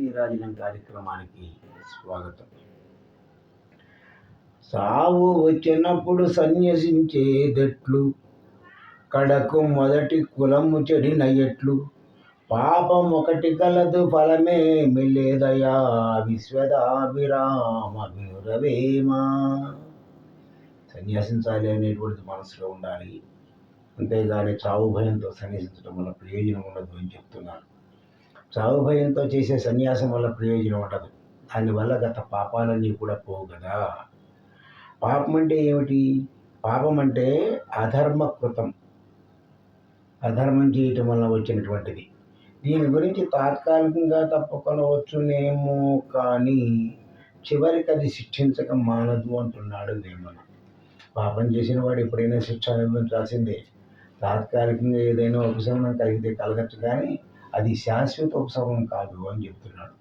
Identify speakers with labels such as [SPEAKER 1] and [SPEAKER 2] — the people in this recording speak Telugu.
[SPEAKER 1] నీరాజనం కార్యక్రమానికి స్వాగతం. సావు వచ్చినప్పుడు సన్యసించేదెట్లు, కడకు మొదటి కులము చెడిన ఎట్లు, పాపం ఒకటి కలదు ఫలమే మిల్లేదయా, విశ్వదాభిరామ వినురవేమా. సన్యాసించాలి అనేటువంటిది మనసులో ఉండాలి. అంతేగాని చావు భయంతో సన్యాసించడం వల్ల ప్రయోజనం ఉండదు అని చెప్తున్నారు. చావు భయంతో చేసే సన్యాసం వల్ల ప్రయోజనం ఉండదు. దానివల్ల గత పాపాలన్నీ కూడా పోవు కదా. పాపం అంటే ఏమిటి? పాపం అంటే అధర్మకృతం, అధర్మం చేయటం వల్ల వచ్చినటువంటిది. దీని గురించి తాత్కాలికంగా తప్పుకొనవచ్చునేమో, కానీ చివరికి అది శిక్షించక మానదు అంటున్నాడు వేమన. పాపం చేసిన వాడు ఎప్పుడైనా శిక్ష అనుభవించాల్సిందే. తాత్కాలికంగా ఏదైనా ఉపశమనం కలిగితే కలగచ్చు, కానీ అది శాశ్వత ఉపశమనం కాదు అని చెప్తున్నాడు.